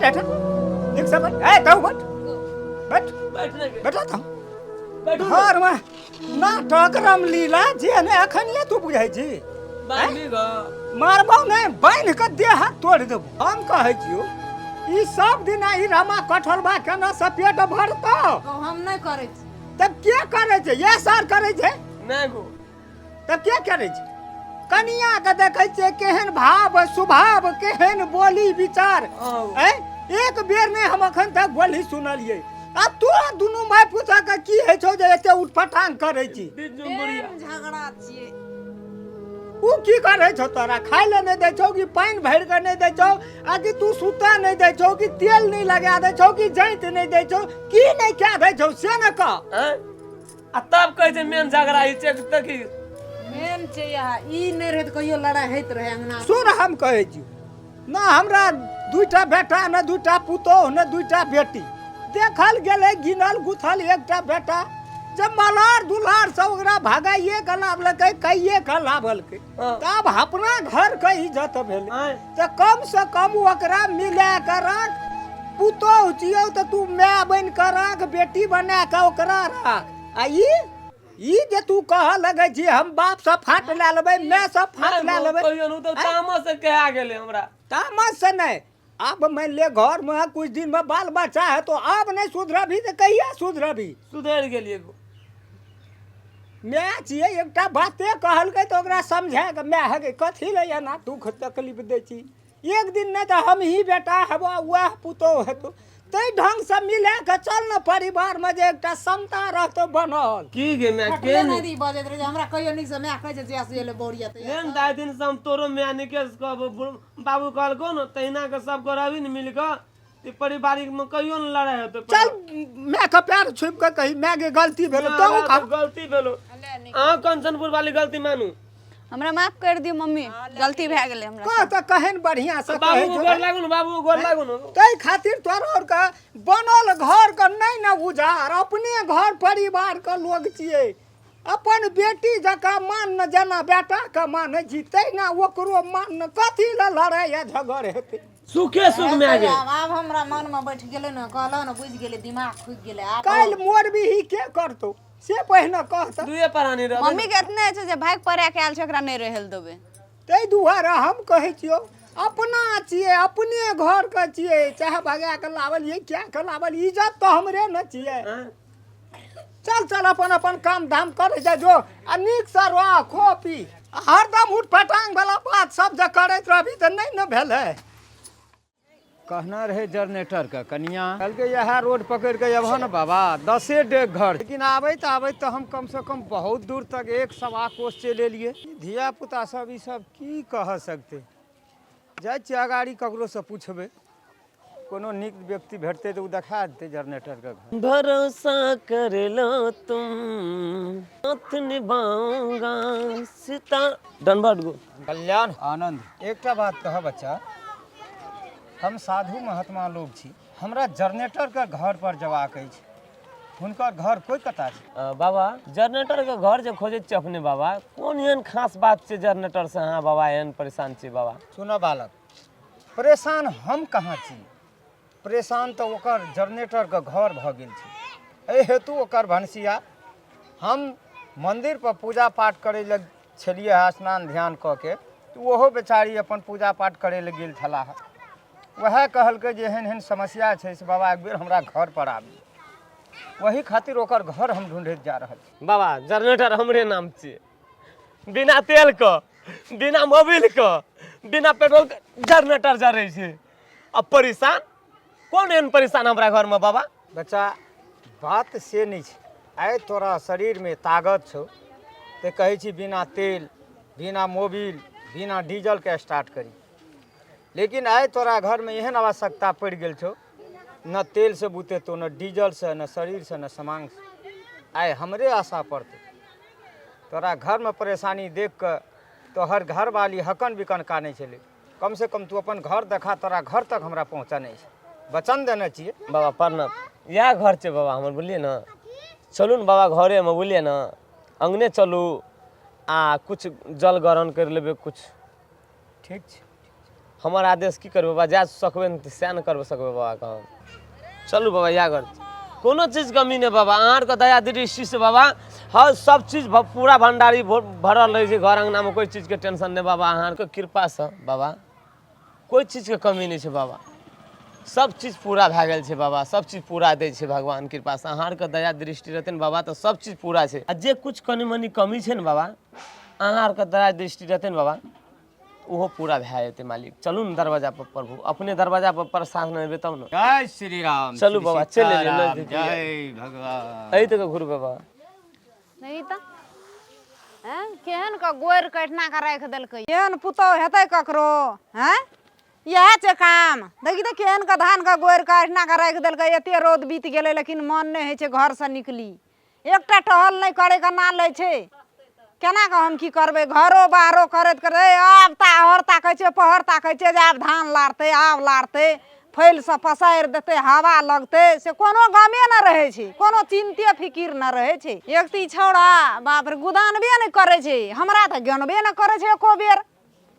बैठ बैठ ठीक से बैठ ए तो बैठ बैठ बैठने के बैठा था बैठू घर में नाटक रामलीला जे ने अखनिए तू बुझाई छी बांधी ग मारबो ने बांध के देह हाथ तोड़ देबो हम कहै छियो ई सब दिन ई रामा कठलबा केना से पेट भरतो हम नहीं करे छी। तब क्या करे छै ये सार करे छै नहीं गो तब क्या करे छै कनिया के देखै छै केहन भाव स्वभाव केहन बोली विचार हैं एक बेर ने हम अखन तक बोली सुनलिए आ तोरा दुनू माय पूछा के की है छौ जे एते उठपटांग करे छी बुढ़िया झगड़ा छिए उ की करे छौ तोरा खाय ले नहीं दे छौ कि पानी भर के नहीं दे छौ आ कि तू सुता नहीं दे छौ कि तेल नहीं लगा दे छौ कि जैत नहीं दे छौ की नहीं क्या दे छौ से न कह हैं आ तब कहे छै मेन झगड़ा ही छै तकी मेन छै यहाँ ई नहीं रहे तो कहियो लड़ाई होइत रहे अंगना सुन हम कहै छी ना हमरा दुईटा बेटा न दुईटा पुतोह न दुईटा बेटी देखल गेलै गिनल गुथल एकटा बेटा जब मलार दुलार सब ओकरा भागाइए के लाभलकै कहिए के लाभलकै तब अपना घर के इज्जत भेलै तो कम से कम ओकरा मिला के राख पुतोह छियौ तो तू माय बन के राख बेटी बना के ओकरा राख आ ई जे तू कह लगे छी हम बाप से फाट ला लेबै मैं से फाट ला लेबै कहियो नु तो तामस से कहा गेले हमरा तामस से नहीं अब मान ले घर में कुछ दिन में बाल बच्चा है तो अब नहीं सुधरबी तो कहिया सुधरबी सुधर गेलिए गो मैं छिए एकटा बाते कहलकै तो ओकरा समझा के मैं है कथी ले एना दुख तकलीफ दै छी एक दिन नहीं तो हम ही बेटा हबो वह पुतोह हेतौ तै ढंग से मिला के चल न परिवार में जे एकटा समता रहतो बनल की गे मैं हटले के नहीं दी बजत रहे हमरा कहियो नहीं से मैं कहे छै जे से ले बोरिया ते लेन दाई दिन से हम तोरो में निकेश को बाबू कहलको न तहिना के सब को रवि न मिल के ते पारिवारिक में कहियो न लड़ाई होते चल मैं के पैर छुप के कही मैं के गलती भेलो तो गलती भेलो आ कंचनपुर वाली गलती मानू हमरा माफ कर दियो मम्मी गलती भए गेलै हमरा कह त कहन बढ़िया से कहे बाबू गोर लागू न बाबू गोर लागू न तै खातिर तोर के बनल घर के नहीं न उजार अपने घर परिवार के लोग छिए अपन बेटी जका मान न जना बेटा के माने छी तैना ओकरो मान न कथी ल लड़ाई या झगड़ हेतै सुखे सुख में आ गए अब हमरा मन में बैठ गेले न कहला न बुझ गेले दिमाग खुज गेले आप काल मोर भी ही के करतो से पहिने कहत दुए परानी रह मम्मी के इतने छै जे भाग पड़े के आयल छै ओकरा नहीं रहल देबे तै दुआरे हम कहै छियो अपना छिए अपने घर के छिए चाहे भगा के लावल ये क्या के लावल इज्जत तो हमरे न छिए चल चल अपन अपन काम धाम कर जा जो आ नीक से रह खो पी हरदम उठ पटांग वाला बात सब जे करैत रहबी त नहीं न भेलै कहना रहे जनरेटर का कनिया कल के यहाँ रोड पकड़ के अब न बाबा 10 डेग घर लेकिन आबैत तो हम कम से कम बहुत दूर तक 1 कोस चले लिए धिया पुता सब ई सब की कह सकते जाय छी अगाड़ी ककरो से पूछबे कोनो निक व्यक्ति भेटते तो देखा देते जनरेटर का घर भरोसा कर लो तुम साथ निभाऊंगा सीता डनबट गो कल्याण आनंद एकटा बात कह बच्चा हम साधु महात्मा लोग छी हमरा जनरेटर के घर पर जवाक अछि हुनकर घर कोई कता छै बाबा जनरेटर के घर जे खोजे छी अपने बाबा कोन एहन खास बात छै जनरेटर से हां बाबा एहन परेशान छी बाबा सुनो बालक परेशान हम कहाँ छी परेशान तो ओकर जनरेटर के घर भ गेल छै एहि हेतु ओकर भनसिया हम मंदिर पर पूजा पाठ करे लग छलिए स्नान ध्यान क के तो ओहो बेचारी अपन पूजा पाठ करे ले गेल छला वह कहलकै जे एहन एहन समस्या छै से बाबा एक बेर हमरा घर पर आबी वही खातिर ओकर घर हम ढूंढैत जा रहल छी बाबा जनरेटर हमरे नाम छिए बिना तेल क बिना मोबिल क बिना पेट्रोल के जनरेटर जरै छै अब परेशान कौन एहन परेशान हमरा घर में बाबा बच्चा बात से नहीं छै आइ तोरा शरीर में ताकत छौ ते कहै छी बिना तेल बिना मोबिल बिना डीजल के स्टार्ट करी लेकिन आइ तोरा घर में एहन आवश्यकता पड़ गेल छौ न तेल से बुतेतो न डीजल से न शरीर से न समांग से आइ हमरे आशा पड़ते तोरा घर में परेशानी देख के तोहर घर वाली हकन बिकन काने छले कम से कम तू अपन घर देखा तोरा घर तक हमरा पहुँचाने छै वचन देने छिए बाबा प्रणाम यह घर छै बाबा हमर बोलिए ना चलू न बाबा घरे में बोलिए ना अंगने चलू आ कुछ जल ग्रहण कर लेबे कुछ ठीक छै हमर आदेश की करबै बाबा, जा सकबै न सएह न करबै सकबै बाबा काम। चलू बाबा या कर, कोनो चीज कमी नहीं बाबा, अहाँके दया दृष्टि से बाबा हर सब चीज पूरा भंडारी भरल रहे छै घर अंगना में, कोई चीज के टेंशन नहीं बाबा, अहाँके कृपा से बाबा कोई चीज के कमी नहीं छै बाबा, सब चीज पूरा भए गेल छै बाबा, सब चीज पूरा दै छै भगवान कृपा से, अहाँके दया दृष्टि रहतै न बाबा तो सब चीज पूरा छै। आ जे कुछ कनी मनी कमी छै न बाबा, अहाँके दया दृष्टि रहतै न बाबा ओहो पूरा भए जेतै मालिक। चलू न दरवाजा पर प्रभु, अपने दरवाजा पर प्रसाद नहीं तब न। जय श्री राम। चलू बाबा चल जय भगवान। अही तक घुर बाबा। नहीं तो हैं केहन का गोर कटना का राख देलकै, केहन पुतौ हेतै ककरो हैं, यह छै काम। देखी तो केहन का धान का गोर काटना का राख देलकै, एते रौद बीत गेलै लेकिन मन नहीं है छै घर से निकली, एकटा टहल नहीं करे का ना लै छै, केना का हम की करबै, घरो बाहरो करैत करैत आब ताहर ताकै छै पहर ताकै छै जे आब धान लारतै आब लारतै, फैल से पसारि देतै हवा लगतै, से कोनो गामे न रहै छै, कोनो चिंते फिकिर न रहै छै। एकती छौड़ा बाप रे गुदानबे नहीं करै छै, हमरा तऽ ज्ञानबे न करै छै एको बेर,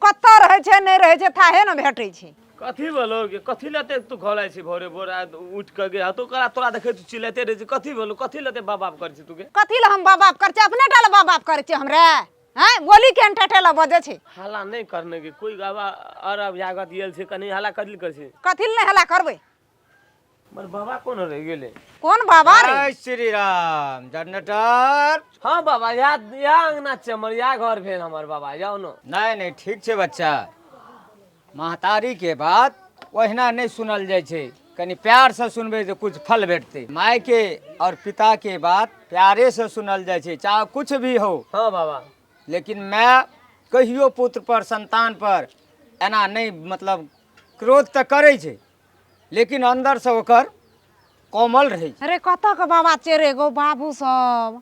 कतऽ रहै छै नहीं रहै छै थाहे न भेटै छै। कथी बोलो के कथी लेते तू घोलाइ छी भोरे भोर उठ के गे तो करा तोरा देखे तू चिल्लाते रहे छी, कथी बोलो कथी लेते बाप बाप कर छी तू के, कथी ला हम बाप बाप कर छै, अपने डाल बाप बाप कर छै हमरे हैं, बोली केन टटेला बजे छै। हल्ला नहीं करने के कोई गावा अरब यागत येल छै, कनी हल्ला कथी कर छी, कथी ला हला करबै, मर बाबा कोन रह गेले, कोन बाबा रे। जय श्री राम। जनरेटर। हाँ बाबा या अंगना छै हमर, या घर भेल हमर बाबा, जाओ न। नहीं नहीं ठीक छै बच्चा, महतारी के बात ओहिना नहीं सुनल जाय छै, कनी प्यार से सुनबे तो कुछ फल भेटते। माय के और पिता के बात प्यारे से सुनल जाय छै, चाहे कुछ भी हो। हाँ बाबा। लेकिन मैं कहियो पुत्र पर संतान पर एना नहीं मतलब क्रोध तो करे छै, लेकिन अंदर से ओकर कोमल रहे छै। अरे कतऽ के बाबा चेरे गो बाबू सब,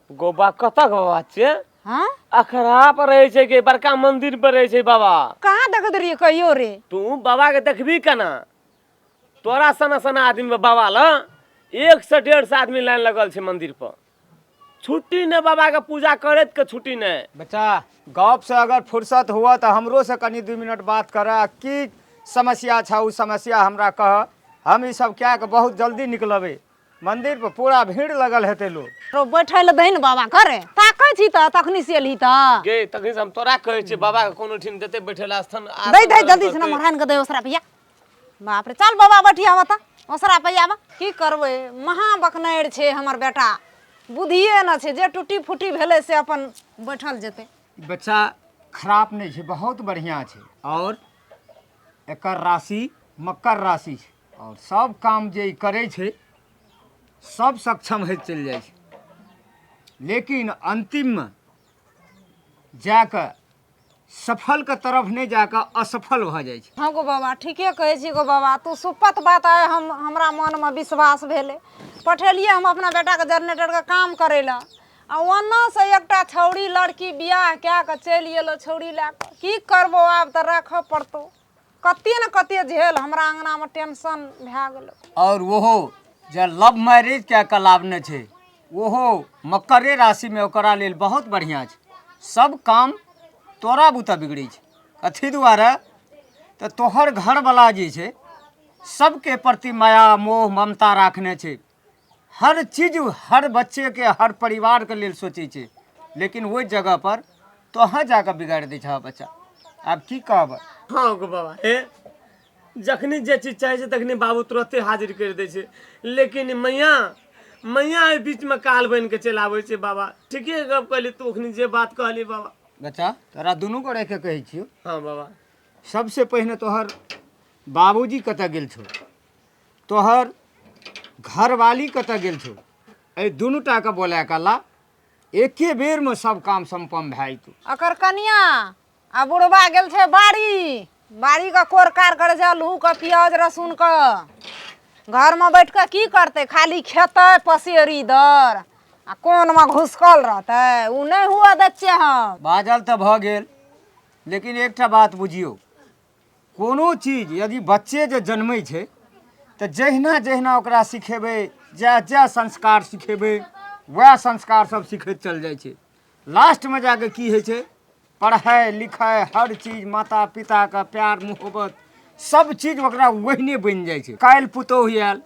गोबा कतक बाबा छै, हाँ अखरा पर रहे छै के बड़का मंदिर पर रहे छै बाबा। कहाँ देखत रहिए कहियो रे, तू बाबा के देखबी केना, तोरा सना सना आदमी बाबा ला 1 से 1.5 आदमी लाइन लगल छै मंदिर पर, छुट्टी ने बाबा के पूजा करत के छुट्टी ने। बच्चा गप से अगर फुर्सत हुआ तो हमरो से कनी 2 मिनट बात कर, की समस्या छा उ समस्या हमरा कह, हम ई सब क्या के बहुत जल्दी निकलबे। मंदिर पर पूरा भीड़ लगल हेते लोग, रो बैठै ल दहिन बाबा करे, ताकै छी त तखनी से एलही त गे तखनी से हम तोरा कहै छी बाबा के कोनो ठिन देते बैठेला स्थान दे दे जल्दी से नंबर हान के दे ओसरा भैया। बाप रे चल बाबा बैठिया बता ओसरा भैया बा की करबै, महा बकनैर छै हमर बेटा, बुद्धिए न छै, जे टूटी फूटी भेलै से अपन बैठल जेतै। बच्चा खराब नहीं है, बहुत बढ़िया है, और एकर राशि मकर राशि है, और सब काम जे करे छे सब सक्षम है चल जाए छे, लेकिन अंतिम में जाकर सफल के तरफ नहीं जाकर असफल भ जाए छे। हाँ गो बाबा ठीके कहै छी गो बाबा, तू सुपत बात आए हमरा मन में विश्वास भेले, पठेलिए हम अपना बेटा के जनरेटर के काम करे ला, आ ओना से एकटा छौड़ी लड़की बियाह क्या के चलि गेलो छौड़ी ला के, की करबो आब त राखऽ पड़तो, कते न कते झेल हमरा अंगना में टेंशन भए गेलो। और वोहो जे लव मैरिज क्या कलावने छे वोहो मकरे राशि में ओकरा लेल बहुत बढ़िया छे, सब काम तोरा बुता बिगड़ी छे, कथी दुआरे तो तोहर घर वाला जे छे सबके प्रति माया मोह ममता राखने छे, हर चीज हर बच्चे के हर परिवार के लेल सोचे छे, लेकिन वही जगह पर तोहाँ जाकर बिगाड़ दे छा बच्चा। आब की कहब। हाँ गो बाबा हे जखनी जे चीज चाहे छै तखनी बाबू तुरंते हाजिर कर दे छै, लेकिन मैया एहि बीच में काल बन के चल आवे छै बाबा। ठीके गप कहली तू अखनी जे बात कहली बाबा। बच्चा तोरा दुनू गोरे के कहै छियो, हाँ बाबा। सबसे पहले तोहर बाबूजी कतऽ गेल छौ, तोहर घरवाली कतऽ गेल छौ, एहि दुनू टा के बोला कला एके बेर में सब काम संपन्न भए जेतौ। अकर कनिया आ बुढ़बा गेल छै बाड़ी, बाड़ी का कोर कार करे छै, लहू का प्याज रसुन का, घर में बैठ के की करते, खाली खेते पसेरी दर आ कोन में घुसकल रहते, उ नहीं हुआ दच्चे हम। बाजल तऽ भऽ गेल, लेकिन एकटा बात बुझियो, कोनो चीज यदि बच्चे जे जन्मै छै तऽ जहिना जहिना ओकरा सिखेबै, जै संस्कार सिखेबै वएह संस्कार सब सिखैत चल जाइ छै, लास्ट में जाके की होइ छै पढ़ाई लिखाई हर चीज, माता पिता का प्यार मोहब्बत सब चीज ओकरा वहीने बनि जाइ छै। काल्हि पुतोहु आयल,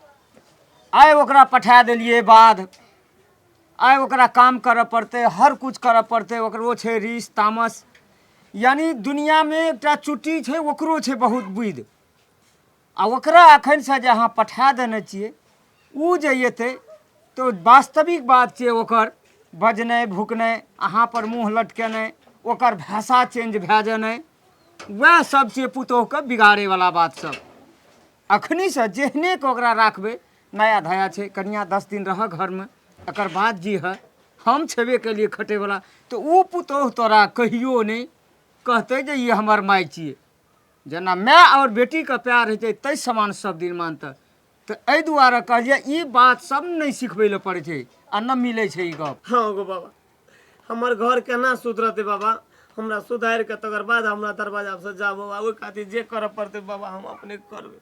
आइ ओकरा पठा देलियै बाद, आइ ओकरा काम करऽ पड़तै, हर कुछ करऽ पड़तै, ओकरो छै रीस तामस। यानी दुनियामे एकटा चुट्टी छै, ओकरो छै बहुत बुद्धि। आ ओकरा एखन से जे अहाँ पठा देने छियै, ओ जे अयतै तो वास्तविक बात छै ओकर बजनाइ भुकनाइ, अहाँ पर मुँह लटकेनाइ, ओकर भाषा चेंज भए जेनाइ, वएह सब छै पुतोहुके बिगाड़ैवला बात सब। अखनी से जेहने के ओकरा राखबै, नया धया छै, कनिया 10 दिन रह घरमे, एकर बाद जी है, हम छेबे केलिए खटैवला, तो ओ पुतोहु तोरा कहियो नहीं कहते जे ये हमर माय छियै। जेना माय और बेटीके प्यार होइ छै ताहि समान सब दिन मानतै। तऽ एहि दुआरे कहलिए ई बात सब नहीं सिखबै लए पड़ै छै आ न मिलै छै ई गप। हाँ गो बाबा, हमर घर केना सुधरते बाबा? हमरा सुधार के तकर बाद हमरा दरवाजा से जाबो, ओहि खातिर जे करऽ पड़तै बाबा हम अपने करबै।